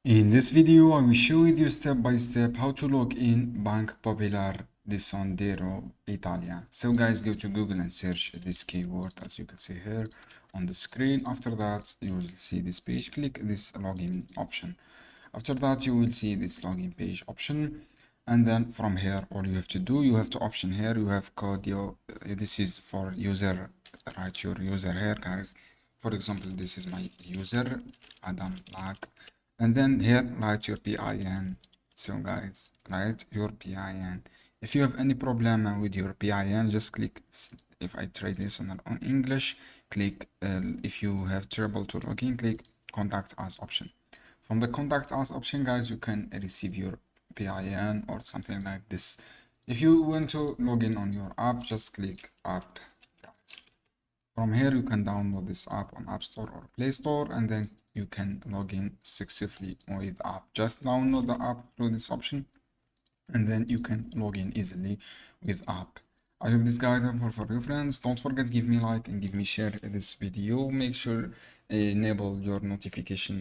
In this video, I will show you step by step how to log in Banco Popolare di Sondero Italia. So guys, go to Google and search this keyword as you can see here on the screen. After that, you will see this page. Click this login option. After that, you will see this login page option. And then from here, all you have to do, you have to option here, you have code your, this is for user, write your user here guys. For example, this is my user, Adam Black. And then here, write your PIN. So guys, write your PIN. If you have any problem with your PIN, just click, if I try this on English, click, if you have trouble to log in, click contact us option. From the contact us option, guys, you can receive your PIN or something like this. If you want to log in on your app, just click app, guys. From here, you can download this app on App Store or Play Store, and then you can log in successfully with app. Just download the app through this option, and then you can log in easily with app. I hope this guide helpful for your friends. Don't forget, give me like and give me share this video. Make sure enable your notification